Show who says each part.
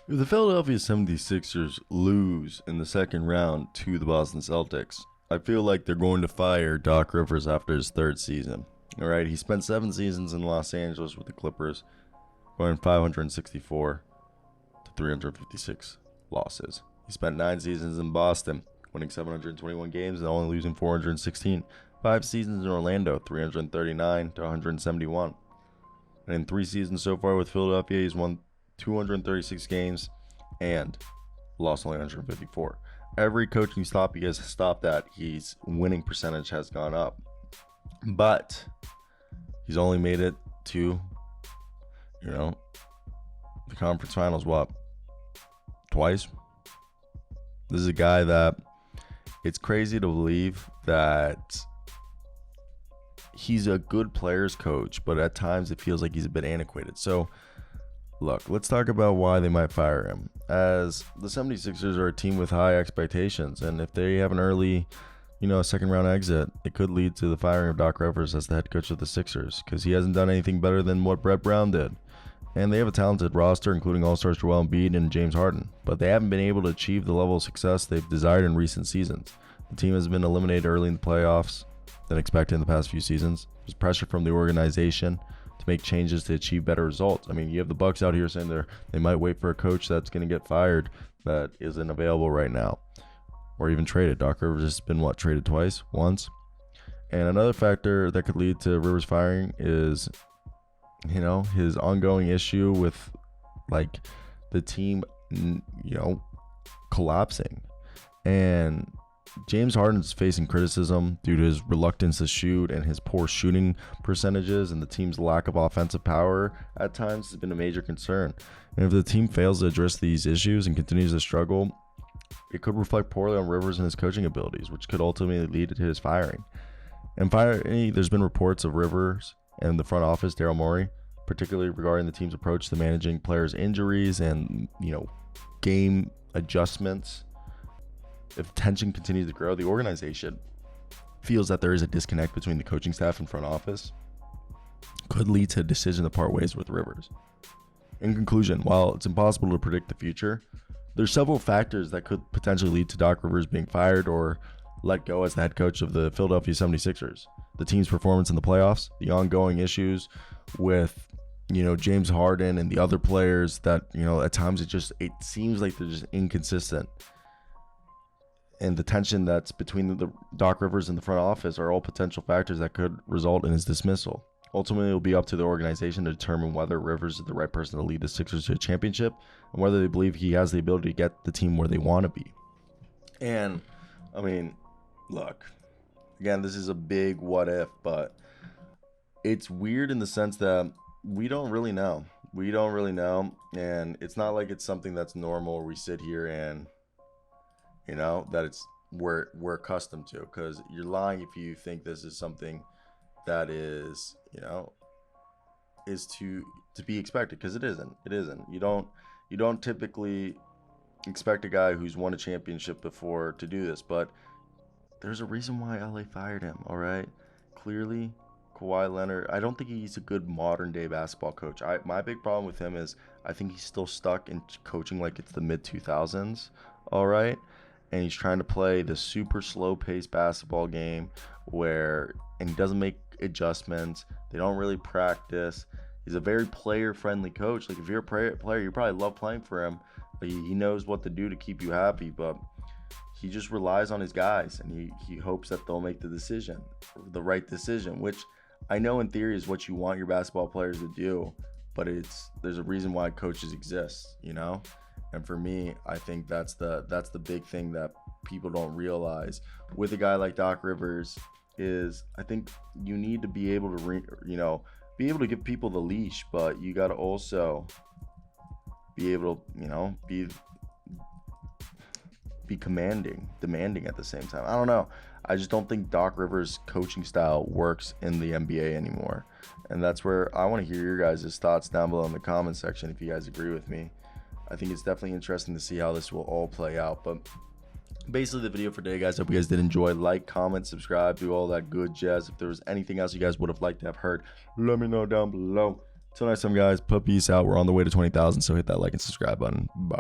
Speaker 1: If the Philadelphia 76ers lose in the second round to the Boston Celtics, I feel like they're going to fire Doc Rivers after his third season. All right, he spent 7 seasons in Los Angeles with the Clippers, going 564 to 356 losses. He spent 9 seasons in Boston, winning 721 games and only losing 416. 5 seasons in Orlando, 339 to 171. And in 3 seasons so far with Philadelphia, he's won 236 games and lost only 154. Every coaching stop he has stopped at, his winning percentage has gone up. But he's only made it to, the conference finals, what? Twice? This is a guy that it's crazy to believe that he's a good players coach, but at times it feels like he's a bit antiquated. So, look, let's talk about why they might fire him. As the 76ers are a team with high expectations, and if they have an early, second round exit, it could lead to the firing of Doc Rivers as the head coach of the Sixers, because he hasn't done anything better than what Brett Brown did. And they have a talented roster, including all-stars Joel Embiid and James Harden, but they haven't been able to achieve the level of success they've desired in recent seasons. The team has been eliminated early in the playoffs than expected in the past few seasons. There's pressure from the organization to make changes to achieve better results. I mean, you have the Bucks out here saying they might wait for a coach that's going to get fired that isn't available right now, or even traded. Doc Rivers has been traded once. And another factor that could lead to Rivers firing is, his ongoing issue with the team, collapsing. And James Harden's facing criticism due to his reluctance to shoot and his poor shooting percentages, and the team's lack of offensive power at times has been a major concern. And if the team fails to address these issues and continues to struggle, it could reflect poorly on Rivers and his coaching abilities, which could ultimately lead to his firing. And there's been reports of Rivers and the front office, Daryl Morey, particularly regarding the team's approach to managing players' injuries and, game adjustments. If tension continues to grow, the organization feels that there is a disconnect between the coaching staff and front office. Could lead to a decision to part ways with Rivers. In conclusion, while it's impossible to predict the future, there's several factors that could potentially lead to Doc Rivers being fired or let go as the head coach of the Philadelphia 76ers. The team's performance in the playoffs, the ongoing issues with, James Harden and the other players that, at times it seems like they're just inconsistent. And the tension that's between the Doc Rivers and the front office are all potential factors that could result in his dismissal. Ultimately, it will be up to the organization to determine whether Rivers is the right person to lead the Sixers to a championship and whether they believe he has the ability to get the team where they want to be. And, look, again, this is a big what if, but it's weird in the sense that we don't really know. And it's not like it's something that's normal where we sit here and that it's we're accustomed to, because you're lying if you think this is something that is is to be expected, because it isn't. You don't typically expect a guy who's won a championship before to do this, but there's a reason why LA fired him. All right, clearly Kawhi Leonard, I don't think he's a good modern day basketball coach. My big problem with him is I think he's still stuck in coaching like it's the mid 2000s. All right. And he's trying to play the super slow-paced basketball game and he doesn't make adjustments. They don't really practice. He's a very player-friendly coach. Like, if you're a player, you probably love playing for him. But he knows what to do to keep you happy. But he just relies on his guys, and he hopes that they'll make the right decision, which I know in theory is what you want your basketball players to do. But there's a reason why coaches exist, And for me, I think that's the big thing that people don't realize with a guy like Doc Rivers is I think you need to be able to give people the leash, but you got to also be able to be demanding at the same time. I don't know. I just don't think Doc Rivers' coaching style works in the NBA anymore, and that's where I want to hear your guys' thoughts down below in the comment section if you guys agree with me. I think it's definitely interesting to see how this will all play out. But basically the video for today, guys. Hope you guys did enjoy. Like, comment, subscribe, do all that good jazz. If there was anything else you guys would have liked to have heard, let me know down below. Till next time, guys. Peace out. We're on the way to 20,000, so hit that like and subscribe button. Bye.